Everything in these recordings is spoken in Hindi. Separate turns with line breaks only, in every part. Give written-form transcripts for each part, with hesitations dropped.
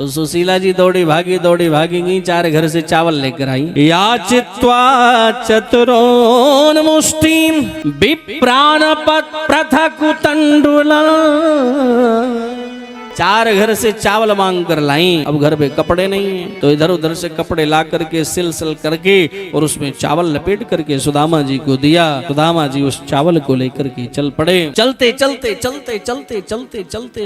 तो सुशीला जी दौड़ी भागी 4 घर से चावल लेकर आई। याचित्वा चतुरोन मुष्टिम विप्राणपत पृथकुतंडुला, 4 घर से चावल मांग कर लाई। अब घर पे कपड़े नहीं है तो इधर उधर से कपड़े ला करके सिल करके और उसमें चावल लपेट करके सुदामा जी को दिया। सुदामा जी उस चावल को लेकर के चल पड़े। चलते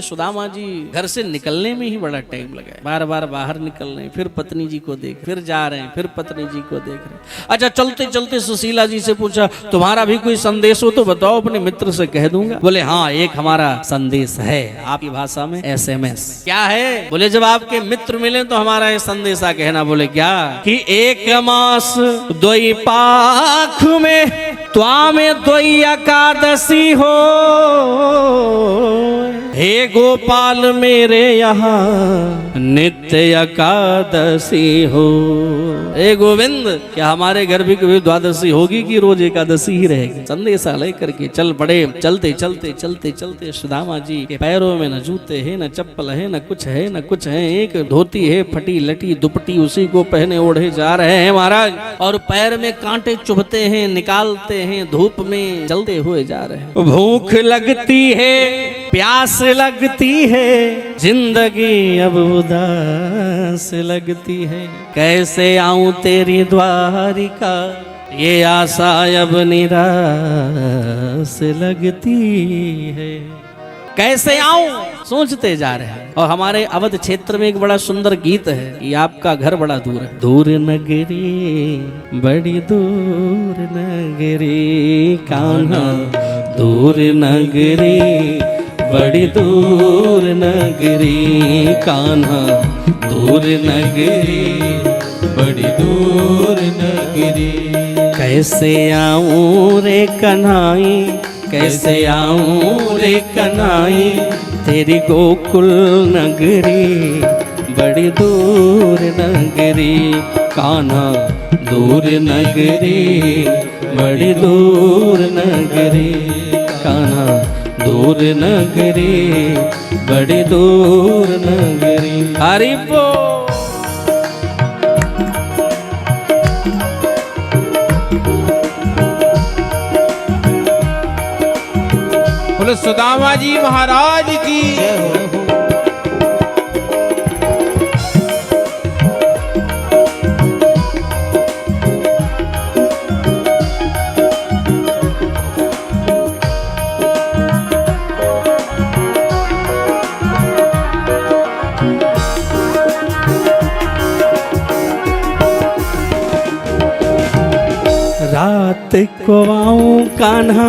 सुदामा जी घर से निकलने में ही बड़ा टाइम लगा। बार बार बाहर निकल रहे, फिर पत्नी जी को देख, फिर जा रहे हैं, फिर पत्नी जी को देख रहे। अच्छा, चलते सुशीला जी से पूछा, तुम्हारा भी कोई संदेश हो तो बताओ, अपने मित्र से कह दूंगा। बोले हाँ, एक हमारा संदेश है आपकी भाषा में, SMS। क्या है? बोले जब आपके मित्र मिले तो हमारा ये संदेशा कहना। बोले क्या? कि 1 मास 2 पाख में त्वामे 2 एकादशी हो, हे गोपाल मेरे यहाँ नित्य एकादशी हो। हे गोविंद, क्या हमारे घर भी कभी द्वादशी होगी कि रोज एकादशी ही रहेगी? संदेशा लेकर के चल पड़े। चलते सुदामा जी के पैरों में न जूते है, न चप्पल है, न कुछ है। एक धोती है फटी लटी दुपट्टी, उसी को पहने ओढ़े जा रहे हैं महाराज। और पैर में कांटे चुभते हैं, निकालते हैं, धूप में चलते हुए जा रहे हैं। भूख लगती है, प्यास लगती है, जिंदगी अब उदास लगती है। कैसे आऊं तेरी द्वारिका, ये आशा अब निराश लगती है। कैसे आऊं सोचते जा रहे हैं। और हमारे अवध क्षेत्र में एक बड़ा सुंदर गीत है कि आपका घर बड़ा दूर है। दूर नगरी बड़ी दूर नगरी कान्हा, दूर नगरी बड़ी दूर नगरी कान्हा, दूर नगरी बड़ी दूर नगरी। कैसे आऊं रे कन्हाई, कैसे आऊं रे कन्हाई, तेरी गोकुल नगरी बड़ी दूर नगरी कान्हा, दूर नगरी बड़ी दूर नगरी कान्हा, दूर नगरी बड़ी दूर नगरी। हरि बोल।
बोले सुदामा जी महाराज की जय हो।
रात को आऊं कान्हा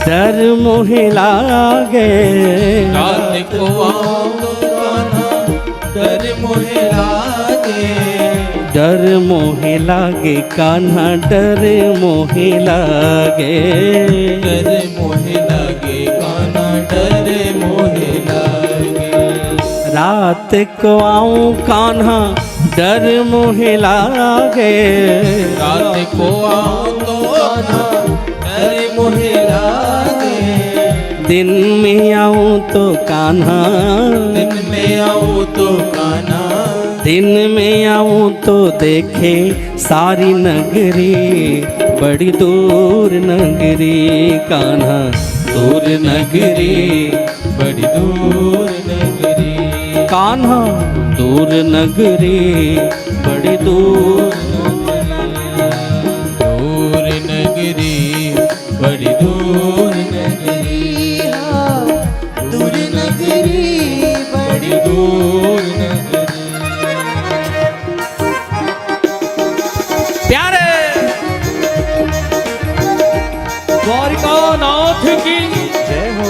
डर मोहे लागे,
रात को आऊं कान्हा डर मोहे लागे,
डर मोहे लागे कान्हा डर मोहे लागे,
डर मोहे लागे कान्हा डर मोहे लागे।
रात को आऊं कान्हा डर मोहे लागे,
रात को आऊं तो कान्हा डर मोहे लागे,
दिन में आऊं तो कान्हा,
दिन में आऊं तो कान्हा,
दिन में आऊं तो देखे सारी नगरी बड़ी दूर नगरी कान्हा, दूर नगरी
बड़ी दूर नगरी
कान्हा, दूर नगरी बड़ी दूर
दूर नगरी बड़ी दूर नगरी, दूर नगरी बड़ी दूर नगरी।
प्यारे द्वारिका नाथ की जय हो।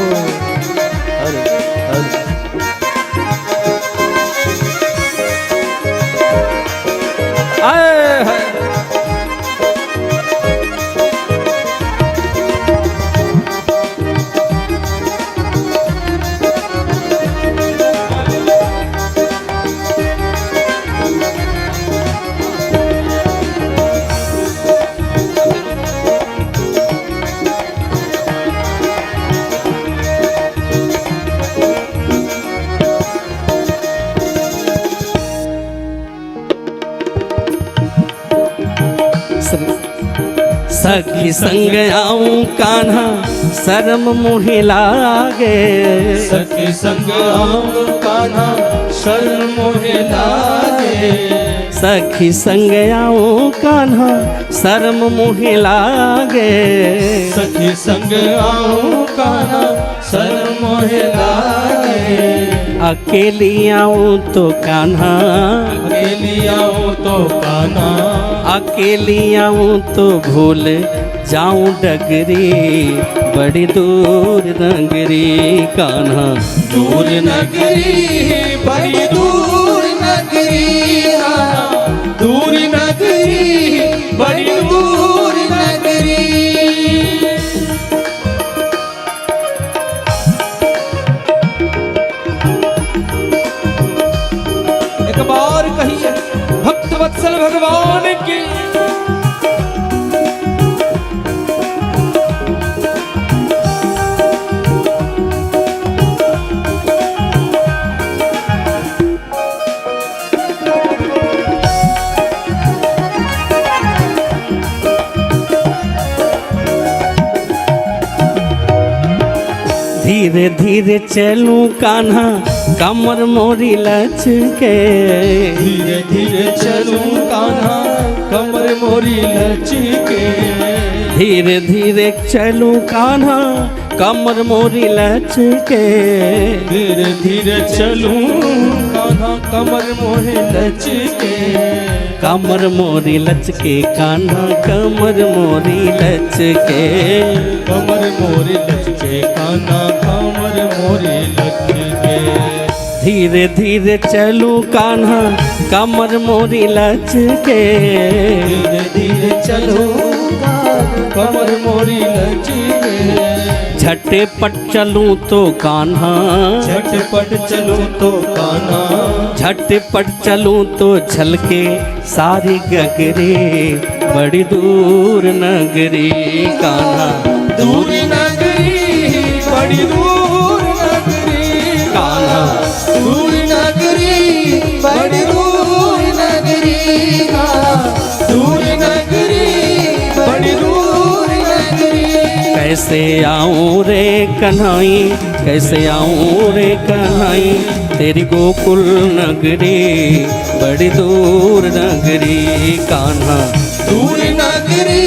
सखी संग आऊं कान्हा शर्म मुहि लागे,
सखी संग आऊं कान्हा शर्म मोहे लागे,
सखी संग आऊं कान्हा शर्म मुहि लागे,
सखी संग आऊं कान्हा शर्म मोहे लागे,
अकेली आऊं तो कान्हा,
अकेली आऊं तो कान्हा,
अकेली आऊं तो भूल जाऊं डगरी, बड़ी दूर नगरी कान्हा,
दूर नगरी बड़ी दूर नगरी, दूर नगरी बड़ी दूर नगरी। एक बार कहिए भक्त वत्सल भगवान की।
धीरे धीरे चलूं कान्हा कमर मोरी लचके,
धीरे धीरे चलूं कान्हा कमर मोरी लचके,
धीरे धीरे चलूं कान्हा कमर मोरी लचके,
धीरे धीरे चलूं कान्हा कमर मोहे लचके,
कमर मोरी लचके कान्हा कमर मोरी लचके,
कमर मोरी लचके कान्हा कमर मोरी लचके,
धीरे धीरे चलूं कान्हा कमर मोरी लचके,
धीरे धीरे चलूं कमर मोरी लचके,
झटपट चलूं तो कान्हा,
झटपट चलूं तो कान्हा,
झटपट चलूं तो झलके सारी गगरी, बड़ी दूर नगरी कान्हा,
दूर नगरी बड़ी दूर नगरी,
कान्हा
दूर नगरी बड़ी दूर नगरी, दूर नगरी बड़ी दूर नगरी।
कैसे आऊं रे कन्हाई, कैसे आऊं रे कन्हाई, तेरी गोकुल नगरी, बड़ी दूर नगरी कान्हा,
दूर नगरी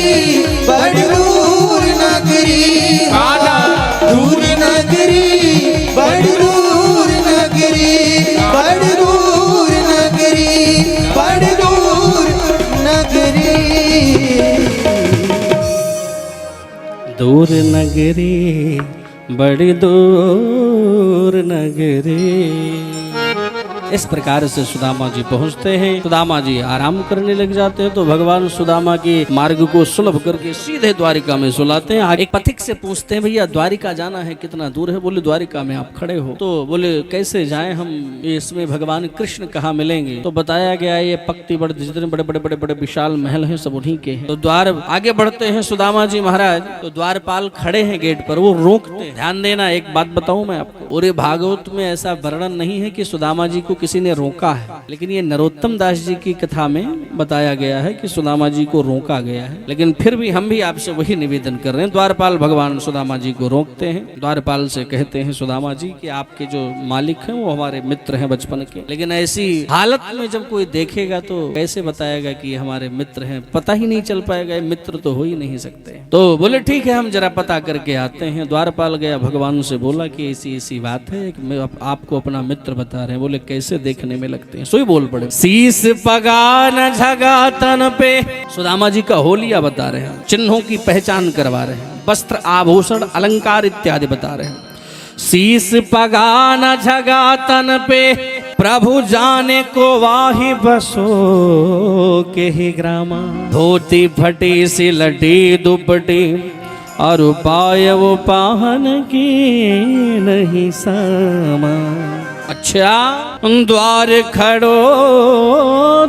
बड़ी दूर नगरी, कान्हा दूर नगरी बड़ी दूर नगरी, बड़ी दूर नगरी, बड़ी दूर नगरी।
दूर नगरी बड़ी दूर नगरी। इस प्रकार से सुदामा जी पहुंचते हैं। सुदामा जी आराम करने लग जाते हैं तो भगवान सुदामा के मार्ग को सुलभ करके सीधे द्वारिका में सुलाते हैं। एक पथिक से पूछते हैं, भैया द्वारिका जाना है, कितना दूर है? बोले द्वारिका में आप खड़े हो। तो बोले कैसे जाएं हम, इसमें भगवान कृष्ण कहाँ मिलेंगे? तो बताया गया ये पक्ति बड़े जितने बड़े बड़े बड़े बड़े विशाल महल हैं सब उन्हीं के हैं। तो द्वार आगे बढ़ते हैं सुदामा जी महाराज, तो द्वारपाल खड़े हैं गेट पर, वो रोकते हैं। ध्यान देना, एक बात बताऊं मैं आपको, पूरे भागवत में ऐसा वर्णन नहीं है कि सुदामा जी को किसी ने रोका है, लेकिन ये नरोत्तम दास जी की कथा में बताया गया है कि सुदामा जी को रोका गया है। लेकिन फिर भी हम भी आपसे वही निवेदन कर रहे हैं। द्वारपाल भगवान सुदामा जी को रोकते हैं, द्वारपाल से कहते हैं सुदामा जी कि आपके जो मालिक हैं वो हमारे मित्र हैं बचपन के, लेकिन ऐसी हालत में जब कोई देखेगा तो कैसे बताएगा कि हमारे मित्र हैं? पता ही नहीं चल पाएगा, मित्र तो हो ही नहीं सकते। तो बोले ठीक है, हम जरा पता करके आते हैं। द्वारपाल गया, भगवान से बोला कि ऐसी ऐसी बात है, मैं आपको अपना मित्र बता रहे हैं। बोले कैसे देखने में लगते हैं? सोई बोल पड़े, शीस पगान झगा तन पे। सुदामा जी का होलिया बता रहे हैं, चिन्हों की पहचान करवा रहे हैं, वस्त्र आभूषण अलंकार इत्यादि बता रहे हैं। शीस पगान झगा तन पे, प्रभु जाने को वाही बसो के ही ग्रामा। धोती फटी सी लटी दुपटी, और उपाय वो पाहन की नहीं सामा। अच्छा, द्वार खड़ो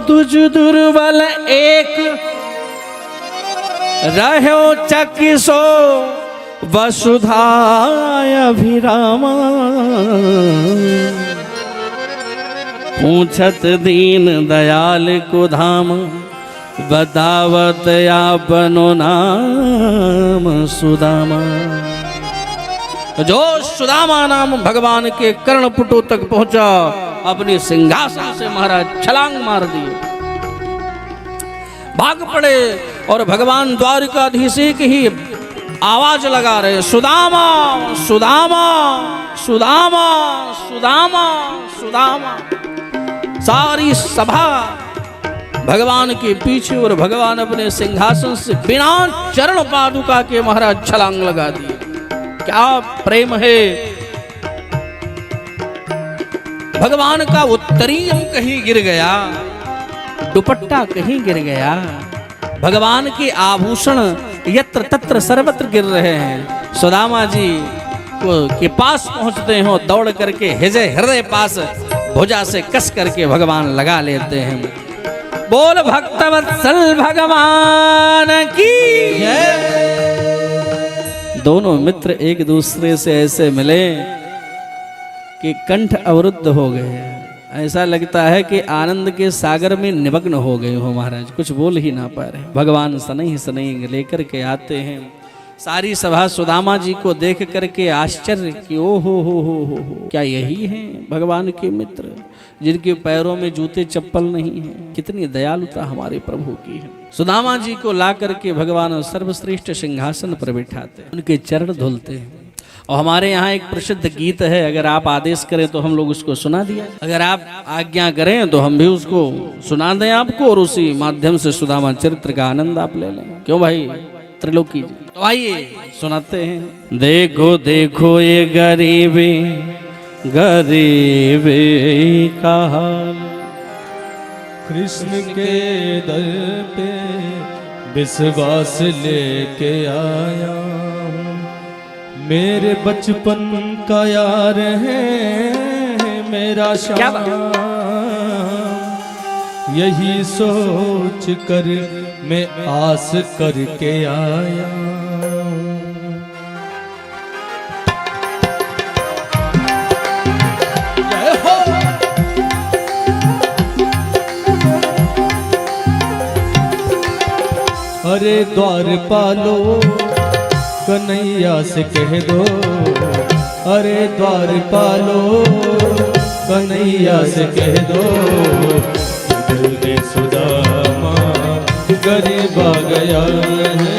तुझ दुर्बल एक, रहो चकिसो वसुधाय अभिरामा। पूछत दीन दयाल को धाम, बतावत आपनो नाम सुदामा। जो सुदामा नाम भगवान के कर्णपुटों तक पहुंचा, अपने सिंहासन से महाराज छलांग मार दिए, भाग पड़े और भगवान द्वारिकाधीश एक ही आवाज लगा रहे, सुदामा सुदामा सुदामा सुदामा सुदामा। सारी सभा भगवान के पीछे और भगवान अपने सिंहासन से बिना चरण पादुका के महाराज छलांग लगा दिए। क्या प्रेम है! भगवान का उत्तरीयम कहीं गिर गया, दुपट्टा कहीं गिर गया, भगवान के आभूषण यत्र तत्र सर्वत्र गिर रहे हैं। सुदामा जी के पास पहुंचते हो, दौड़ करके हृदय पास भुजा से कस करके भगवान लगा लेते हैं। बोल भक्तवत्सल भगवान की। दोनों मित्र एक दूसरे से ऐसे मिले कि कंठ अवरुद्ध हो गए। ऐसा लगता है कि आनंद के सागर में निमग्न हो गए हो महाराज, कुछ बोल ही ना पा रहे। भगवान सनई लेकर के आते हैं। सारी सभा सुदामा जी को देख करके आश्चर्य कि ओ हो क्या यही हैं भगवान के मित्र, जिनके पैरों में जूते चप्पल नहीं हैं। कितनी दयालुता हमारे प्रभु की है। सुदामा जी को ला करके भगवान सर्वश्रेष्ठ सिंहासन पर बिठाते हैं, उनके चरण धुलते हैं। और हमारे यहाँ एक प्रसिद्ध गीत है, अगर आप आदेश करें तो हम लोग उसको सुना दिया, अगर आप आज्ञा करें तो हम भी उसको सुना दें आपको, और उसी माध्यम से सुदामा चरित्र का आनंद आप ले लें। क्यों भाई त्रिलोकी जी? तो आइए सुनाते हैं। देखो देखो ये गरीबी का हाल,
कृष्ण के दर पे विश्वास लेके आया हूँ। मेरे बचपन का यार है मेरा श्याम, यही सोच कर मैं आस करके आया। अरे द्वारपालो कन्हैया से कह दो, अरे द्वारपालो कन्हैया से कह दो, दिल में सुदामा गरीब आ गया है,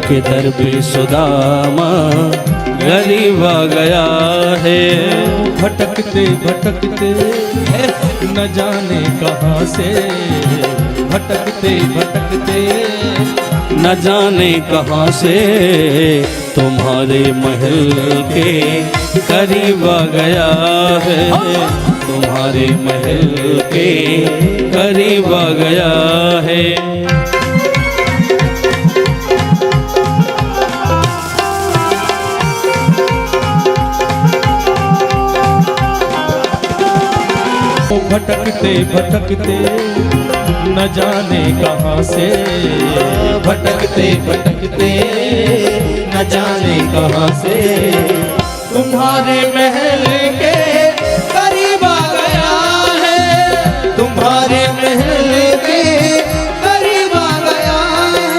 किधर भी सुदामा गरीब आ गया है।
भटकते भटकते न जाने कहाँ से, भटकते भटकते
न जाने कहाँ से तुम्हारे महल के करीब आ गया है, तुम्हारे महल के करीब आ गया है।
भटकते भटकते न जाने कहाँ से, भटकते भटकते न जाने कहाँ से तुम्हारे महल के करीब आ गया है, तुम्हारे महल के करीब आ गया है।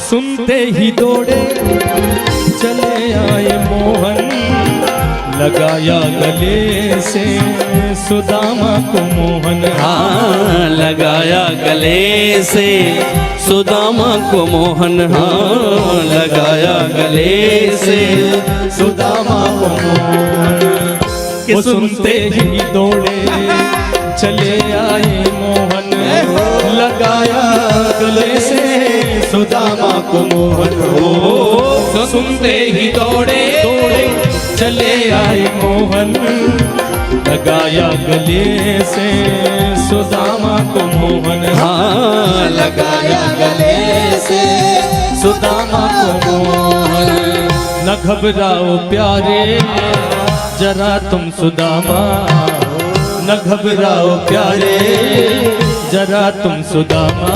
सुनते ही दौड़े चले आए मोहन, लगाया गले से सुदामा को मोहन।
हाँ लगाया गले से सुदामा को मोहन, हाँ लगाया गले से
सुदामा को मोहन। वो सुनते ही दौड़े चले आए मोहन, लगाया गले से सुदामा को मोहन। हो सुनते ही दौड़े चले आए मोहन, लगाया गले से सुदामा को मोहन।
हाँ
लगाया गले से सुदामा को मोहन। न घबराओ प्यारे जरा तुम सुदामा न घबराओ प्यारे, जरा तुम सुदामा,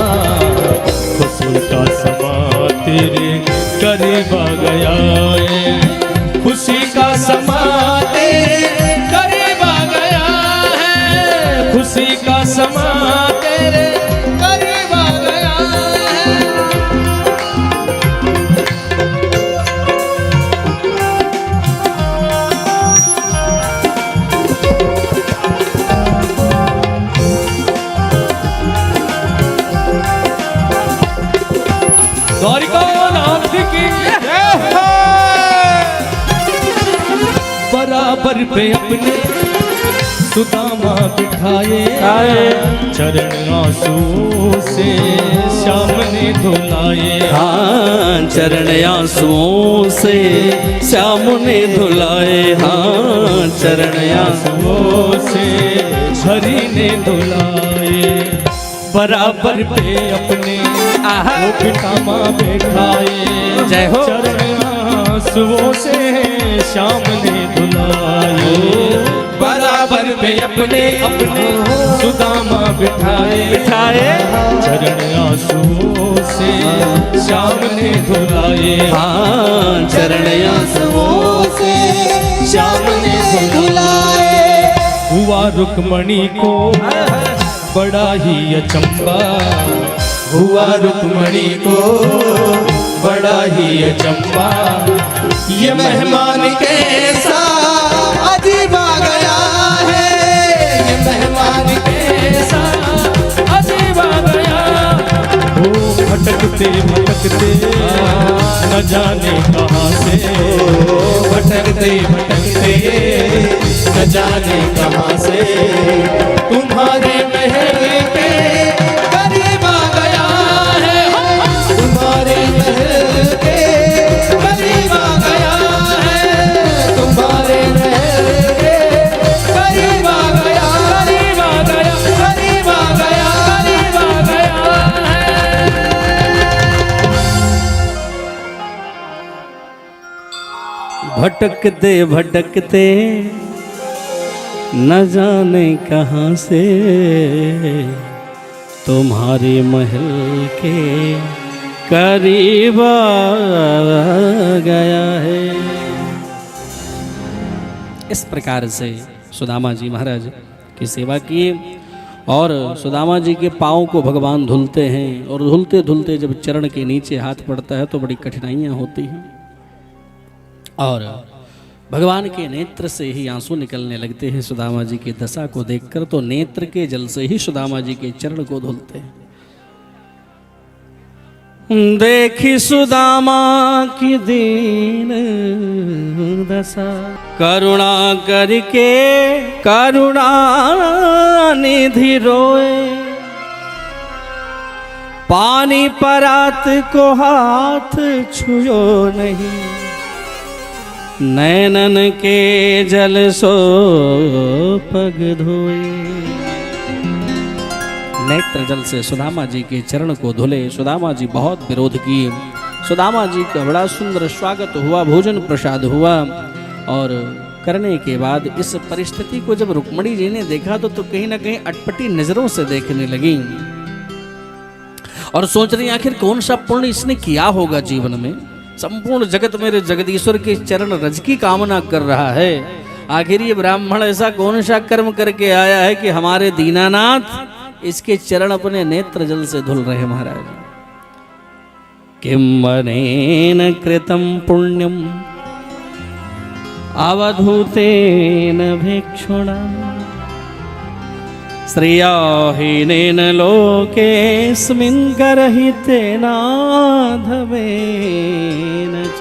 खुशी का समा तेरे करीब आ गया है, खुशी का समा तेरे करीब आ गया है, खुशी का समा तेरे करीब आ गया है। द्वारिकानाथ की बराबर पे अपने सुदामा बिठाए, चरण आंसू से श्याम ने धुलाए,
हाँ चरण आंसुओं से श्याम ने धुलाए, हाँ चरण
आंसुओं से हरि ने धुलाए, बराबर पे अपने वो पितामा बिठाए,
जय हो।
चरण आंसुओं से श्याम ने धुलाए, बराबर पे अपने सुदामा बिठाए, चरण आंसुओं से श्याम ने धुलाए,
हाँ चरण आंसुओं से
श्याम ने धुलाए। हुआ रुक्मणी को बड़ा ही अचंबा, हुआ रुक्मणी को बड़ा ही अचंबा, ये मेहमान कैसा अजीब आ गया है, ये मेहमान कैसा अजीब आ गया। वो भटकते भटकते न जाने कहाँ से, भटकते भटकते न जाने कहाँ से, तुम्हारे महल के करीब आ गया है, तुम्हारे महल के करीब आ गया है, तुम्हारे महल के करीब आ गया, करीब आ गया, करीब आ गया, करीब आ गया है।
भटकते भटकते न जाने कहाँ से, तुम्हारे महल के करीब आ गया है। इस प्रकार से सुदामा जी महाराज की सेवा किए और सुदामा जी के पाँव को भगवान धुलते हैं, और धुलते धुलते जब चरण के नीचे हाथ पड़ता है तो बड़ी कठिनाइयाँ होती हैं, और भगवान के नेत्र से ही आंसू निकलने लगते हैं सुदामा जी की दशा को देखकर, तो नेत्र के जल से ही सुदामा जी के चरण को धुलते हैं। देखी सुदामा की दीन दशा, करुणा करके करुणा निधि रोए, पानी परात को हाथ छुयो नहीं, नैनन के जल सो पग धोए। नेत्र जल से सुदामा जी के चरण को धुले। सुदामा जी बहुत विरोध किए। सुदामा जी का बड़ा सुंदर स्वागत हुआ, भोजन प्रसाद हुआ, और करने के बाद इस परिस्थिति को जब रुक्मणी जी ने देखा तो कहीं ना कहीं अटपटी नजरों से देखने लगी और सोच रही आखिर कौन सा पुण्य इसने किया होगा जीवन में। संपूर्ण जगत मेरे जगदीश्वर के चरण रज की कामना कर रहा है, आखिर ये ब्राह्मण ऐसा कौन सा कर्म करके आया है कि हमारे दीनानाथ इसके चरण अपने नेत्र जल से धुल रहे। महाराज किम अनेन कृतं पुण्यम अवधूतेन भिक्षुणा, श्रियाहीनेन लोकेऽस्मिन् गर्हितेनाधमेन च।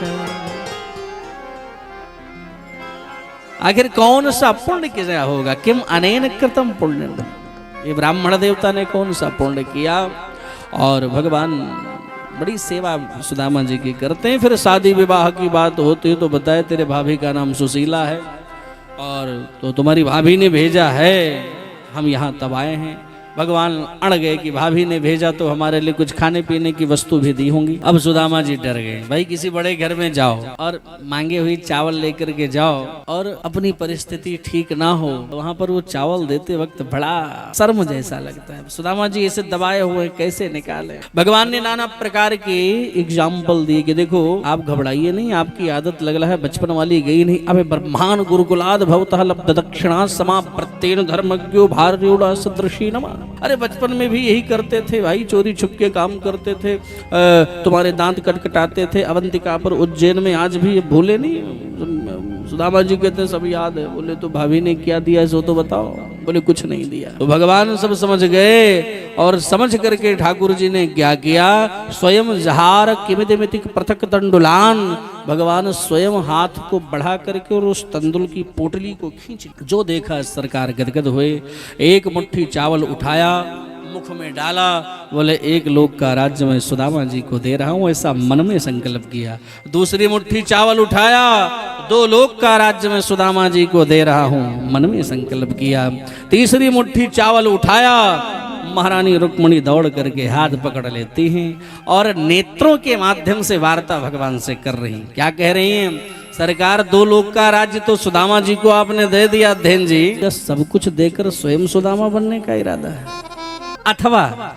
आखिर कौन सा पुण्य किया होगा? किम अनेन कृतं पुण्यम, ये ब्राह्मण देवता ने कौन सा पुण्य किया। और भगवान बड़ी सेवा सुदामा जी की करते हैं। फिर शादी विवाह की बात होती है तो बताए तेरे भाभी का नाम सुशीला है और तो तुम्हारी भाभी ने भेजा है, हम यहाँ तब आए हैं। भगवान अड़ गए कि भाभी ने भेजा तो हमारे लिए कुछ खाने पीने की वस्तु भी दी होंगी। अब सुदामा जी डर गए। भाई किसी बड़े घर में जाओ और मांगे हुई चावल लेकर के जाओ और अपनी परिस्थिति ठीक ना हो तो वहां पर वो चावल देते वक्त बड़ा शर्म जैसा लगता है। सुदामा जी ऐसे दबाए हुए कैसे निकाले। भगवान ने नाना प्रकार के एग्जाम्पल दिए कि देखो आप घबराइए नहीं, आपकी आदत लग रहा है बचपन वाली गई नहीं। अब ब्रह्मांड गुरुकुलाद भवतः लब्ध दक्षिणा समा प्रत्येन धर्मज्ञो भार्योड़ा सदृशी नमा। अरे बचपन में भी यही करते थे भाई, चोरी छुप के काम करते थे, तुम्हारे दांत कटकटाते थे अवंतिका पर उज्जैन में, आज भी भूले नहीं। सुदामा जी कहते हैं सब याद है। बोले तो भाभी ने क्या दिया सो तो बताओ। बोले कुछ नहीं दिया। तो भगवान सब समझ गए और समझ करके ठाकुर जी ने क्या किया, स्वयं जहार किमितिमितिक पृथक तंडुलान, भगवान स्वयं हाथ को बढ़ा करके और उस तंदुल की पोटली को खींच, जो देखा सरकार गदगद हुए। एक मुट्ठी चावल उठाया, मुख में डाला, बोले एक लोक का राज्य मैं सुदामा जी को दे रहा हूं, ऐसा मन में संकल्प किया। दूसरी मुट्ठी चावल उठाया, 2 लोक का राज्य मैं सुदामा जी को दे रहा हूं, मन में संकल्प किया। तीसरी मुट्ठी चावल उठाया, महारानी रुक्मणी दौड़ करके हाथ पकड़ लेती हैं और नेत्रों के माध्यम से वार्ता भगवान से कर रही। क्या कह रही हैं? सरकार 2 लोक का राज्य तो सुदामा जी को आपने दे दिया अध्ययन जी, सब कुछ देकर स्वयं सुदामा बनने का इरादा है। अथवा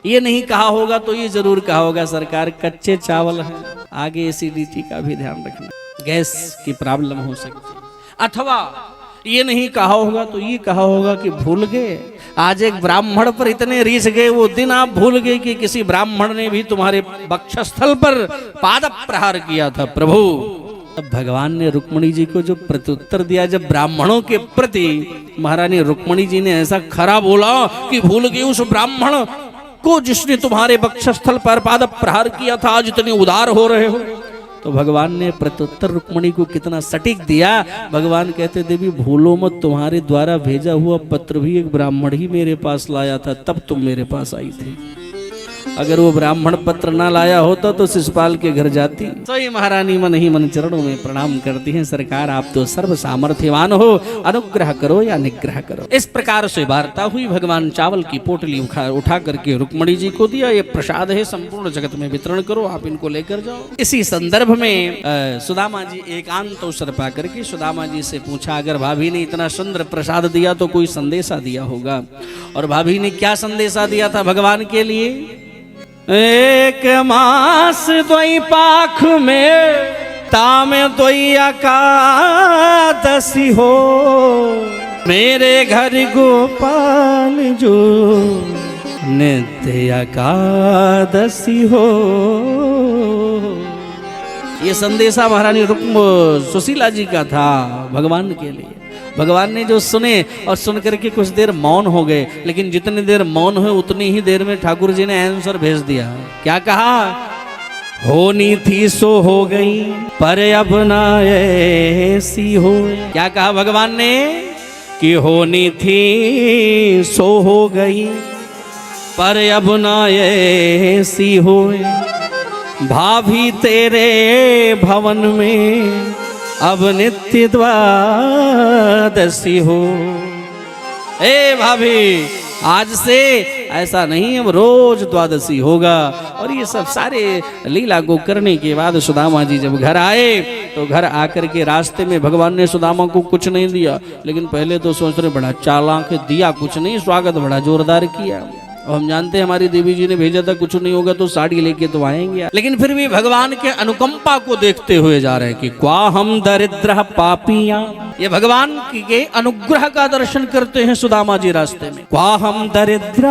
ये नहीं कहा होगा तो ये जरूर कहा होगा सरकार कच्चे चावल हैं, आगे एसिडिटी का भी ध्यान रखना, गैस की प्रॉब्लम हो सकती है। अथवा ये नहीं कहा होगा तो ये कहा होगा कि भूल गए, आज एक ब्राह्मण पर इतने रीस गए, वो दिन आप भूल गए कि किसी ब्राह्मण ने भी तुम्हारे वक्षस्थल पर पाद प्रहार किया था प्रभु। तब भगवान ने रुक्मणी जी को जो प्रत्युत्तर दिया, जब ब्राह्मणों के प्रति महारानी रुक्मणी जी ने ऐसा खरा बोला कि भूल गई उस ब्राह्मण को जिसने तुम्हारे वक्षस्थल पर पाद प्रहार किया था, आज इतने उदार हो रहे हो। तो भगवान ने प्रत्युत्तर रुक्मणी को कितना सटीक दिया। भगवान कहते देवी भूलो मत, तुम्हारे द्वारा भेजा हुआ पत्र भी एक ब्राह्मण ही मेरे पास लाया था, तब तुम मेरे पास आई थी। अगर वो ब्राह्मण पत्र ना लाया होता तो शिशुपाल के घर जाती। तो ये महारानी मन ही मन चरणों में प्रणाम करती हैं, सरकार आप तो सर्व सामर्थ्यवान हो, अनुग्रह करो या निग्रह करो। इस प्रकार से वार्ता हुई। भगवान चावल की पोटली उठा करके रुक्मणी जी को दिया, ये प्रसाद है, संपूर्ण जगत में वितरण करो, आप इनको लेकर जाओ। इसी संदर्भ में सुदामा जी एकांत अवसर पा करके सुदामा जी से पूछा, अगर भाभी ने इतना सुंदर प्रसाद दिया तो कोई संदेशा दिया होगा। और भाभी ने क्या संदेशा दिया था भगवान के लिए? एक मास द्वई पाख में तामे द्वई एकादशी हो, मेरे घर गोपाल जो नित्य एकादशी हो। ये संदेशा महारानी सुशीला जी का था भगवान के लिए। भगवान ने जो सुने और सुन करके कुछ देर मौन हो गए, लेकिन जितनी देर मौन हुए उतनी ही देर में ठाकुर जी ने आंसर भेज दिया। क्या कहा? होनी थी सो हो गई, पर अब ना ऐसी हो। क्या कहा भगवान ने? कि होनी थी सो हो गई, पर अब ना ऐसी हो। भाभी तेरे भवन में अब नित्य द्वादशी हो। ए भाभी, आज से ऐसा नहीं, अब रोज द्वादशी होगा। और ये सब सारे लीला को करने के बाद सुदामा जी जब घर आए तो घर आकर के रास्ते में भगवान ने सुदामा को कुछ नहीं दिया, लेकिन पहले तो सोच रहे बड़ा चालाक दिया, कुछ नहीं, स्वागत बड़ा जोरदार किया। और हम जानते हैं हमारी देवी जी ने भेजा था, कुछ नहीं होगा तो साड़ी लेके तो आएंगे, लेकिन फिर भी भगवान के अनुकंपा को देखते हुए जा रहे हैं कि क्वा हम दरिद्र पापियां। ये भगवान के अनुग्रह का दर्शन करते हैं सुदामा जी रास्ते में। क्वा हम दरिद्र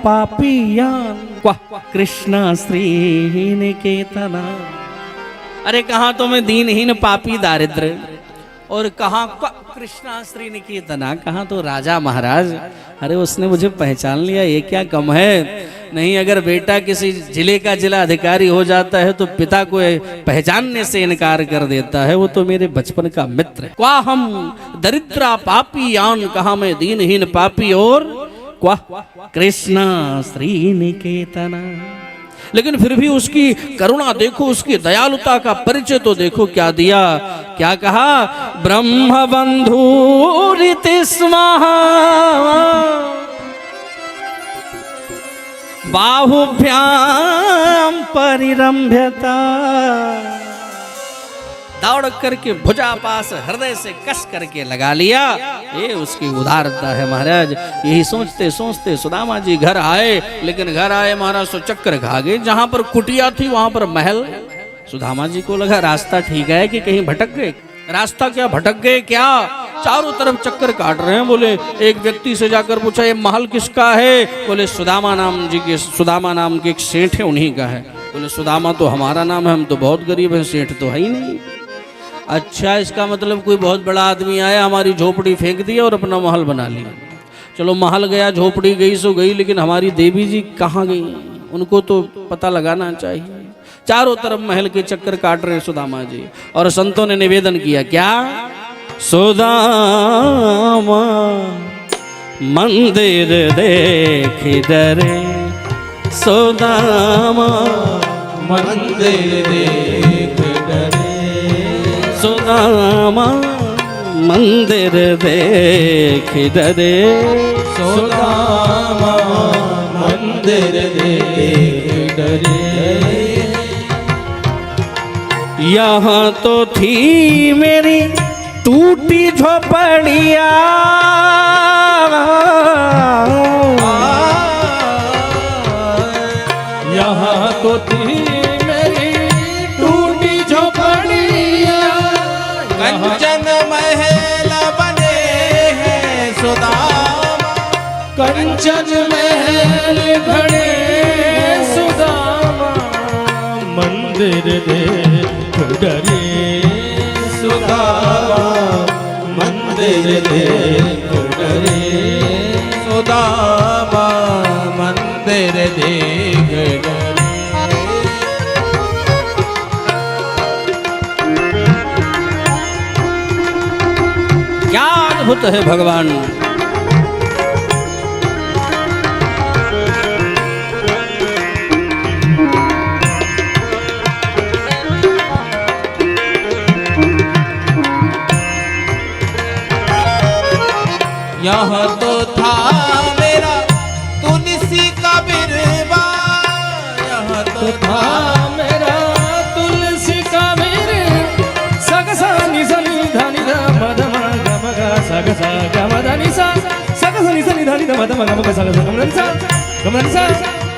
पापियां क्वा कृष्ण श्री निकेतना। अरे कहाँ तो मैं दीनहीन पापी दारिद्र, और कहाँ कृष्णा श्री निकेतना, कहाँ तो राजा महाराज। अरे उसने मुझे पहचान लिया, ये क्या कम है। नहीं, अगर बेटा किसी जिले का जिला अधिकारी हो जाता है तो पिता को पहचानने से इनकार कर देता है, वो तो मेरे बचपन का मित्र है। क्वा हम दरिद्रा पापी यान, कहा मैं दीनहीन पापी, और क्वा कृष्णा श्री निकेतना। लेकिन फिर भी उसकी करुणा देखो, उसकी दयालुता का परिचय तो देखो क्या दिया। क्या कहा? ब्रह्म बंधु रीति स्मः बाहुभ्याम परिरंभ्यता, दौड़ करके भुजा पास हृदय से कस करके लगा लिया। ये उसकी उदारता है महाराज। यही सोचते सोचते सुदामा जी घर आए, लेकिन घर आए महाराज तो चक्कर खा गए। जहां पर कुटिया थी वहां पर महल। सुदामा जी को लगा रास्ता ठीक है कि कहीं भटक गए। रास्ता क्या भटक गए क्या? चारों तरफ चक्कर काट रहे हैं। बोले एक व्यक्ति से जाकर पूछा ये महल किसका है? बोले सुदामा नाम के एक सेठ है, उन्हीं का है। बोले सुदामा तो हमारा नाम है, हम तो बहुत गरीब हैं, सेठ तो है ही नहीं। अच्छा, इसका मतलब कोई बहुत बड़ा आदमी आया, हमारी झोपड़ी फेंक दी और अपना महल बना लिया। चलो महल गया, झोपड़ी गई सो गई, लेकिन हमारी देवी जी कहाँ गई? उनको तो पता लगाना चाहिए। चारों तरफ महल के चक्कर काट रहे सुदामा जी। और संतों ने निवेदन किया क्या? सुदामा मंदिर देख डरे, सुदामा
मंदिर देख डरे,
सुदामा मंदिर देख डरे,
सुदामा मंदिर देख डरे।
यहाँ तो थी मेरी टूटी झोपड़िया,
यहाँ तो थी मेरी टूटी झोपड़िया,
कंचन महल बने हैं सुदामा,
कंचन महल खड़े सुदामा, मंदिर देख डरे सुदामा, मंदिर देख डरे,
सुदामा मंदिर देख डरे।
क्या अद्भुत है भगवान।
यहाँ तो था मेरा तुलसी का बिरवा, यहाँ तो
था मेरा तुलसी का मेरे सगसा निसनी धनी धम धम गम गा सगसा गम धनी सा सगसा निसनी धनी धम धम गम गा सगसा गम धनी सा गम धनी सा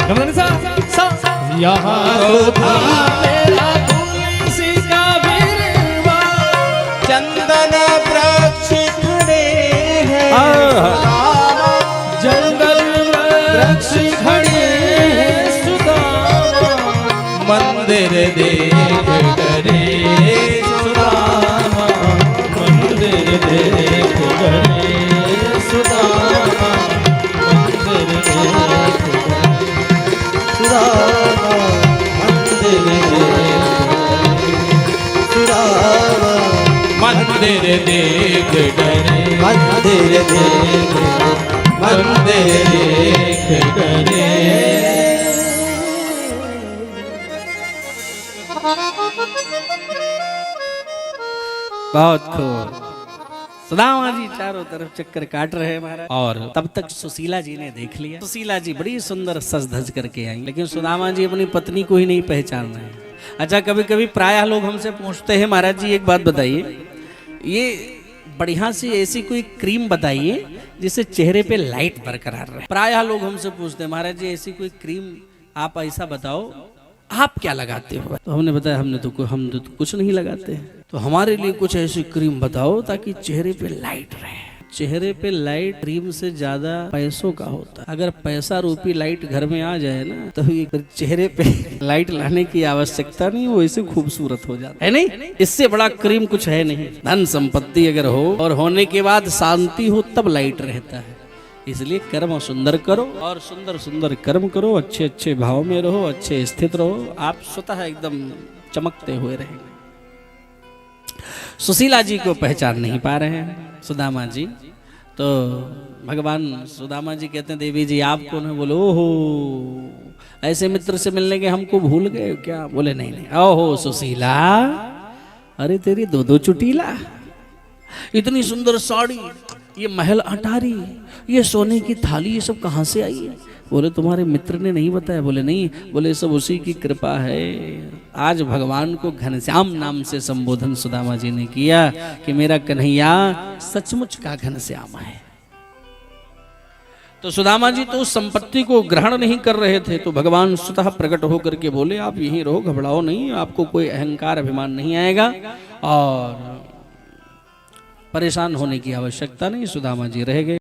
गम धनी सा सा। यहाँ तो था मेरा तुलसी का बिरवा,
चंदन वृक्ष खड़े हैं सुदामा,
जंगल वृक्ष खड़े सुदामा,
मंदिर देख डरे
सुदामा, मंदिर देख डरे सुदामा, मंदिर देख सुदामा, मंदिर सुदामा,
मंदिर देख डरे,
मंदिर देख मंदिर देख डरे।
बहुत खूब। सुदामा जी चारों तरफ चक्कर काट रहे हैं महाराज। और तब तक सुशीला जी ने देख लिया। सुशीला जी बड़ी सुंदर सज धज करके आई, लेकिन सुदामा जी अपनी पत्नी को ही नहीं पहचान रहे हैं। अच्छा, कभी कभी प्रायः लोग हमसे पूछते हैं महाराज जी एक बात बताइए, ये बढ़िया सी ऐसी कोई क्रीम बताइए जिससे चेहरे पे लाइट बरकरार रहे। प्रायः लोग हमसे पूछते हैं महाराज जी ऐसी कोई क्रीम आप ऐसा बताओ, आप क्या लगाते हो? तो हमने बताया हम तो कुछ नहीं लगाते हैं। तो हमारे लिए कुछ ऐसी क्रीम बताओ ताकि चेहरे पे लाइट रहे। चेहरे पे लाइट क्रीम से ज्यादा पैसों का होता है। अगर पैसा रूपी लाइट घर में आ जाए ना, तो ये चेहरे पे लाइट लाने की आवश्यकता नहीं, वो ऐसे खूबसूरत हो जाता है। नहीं, इससे बड़ा क्रीम कुछ है नहीं। धन संपत्ति अगर हो और होने के बाद शांति हो तब लाइट रहता है। इसलिए कर्म सुंदर करो और सुंदर सुंदर कर्म करो, अच्छे अच्छे भाव में रहो, अच्छे स्थित रहो, आप स्वतः एकदम चमकते हुए रहेंगे। सुशीला जी को पहचान नहीं पा रहे हैं सुदामा जी। तो भगवान सुदामा जी कहते हैं देवी जी आप कौन है? बोले ओहो ऐसे मित्र से मिलने के हमको भूल गए क्या? बोले नहीं नहीं, ओहो सुशीला, अरे तेरी दो चुटीला, इतनी सुंदर साड़ी, ये महल अटारी, ये सोने की थाली, ये सब कहाँ से आई है? बोले तुम्हारे मित्र ने नहीं बताया? बोले नहीं। बोले सब उसी की कृपा है। आज भगवान को घनश्याम नाम से संबोधन सुदामा जी ने किया कि मेरा कन्हैया सचमुच का घनश्याम है। तो सुदामा जी तो उस संपत्ति को ग्रहण नहीं कर रहे थे, तो भगवान स्वतः प्रकट होकर के बोले आप यहीं रहो, घबराओ नहीं, आपको कोई अहंकार अभिमान नहीं आएगा और परेशान होने की आवश्यकता नहीं। सुदामा जी रह गए।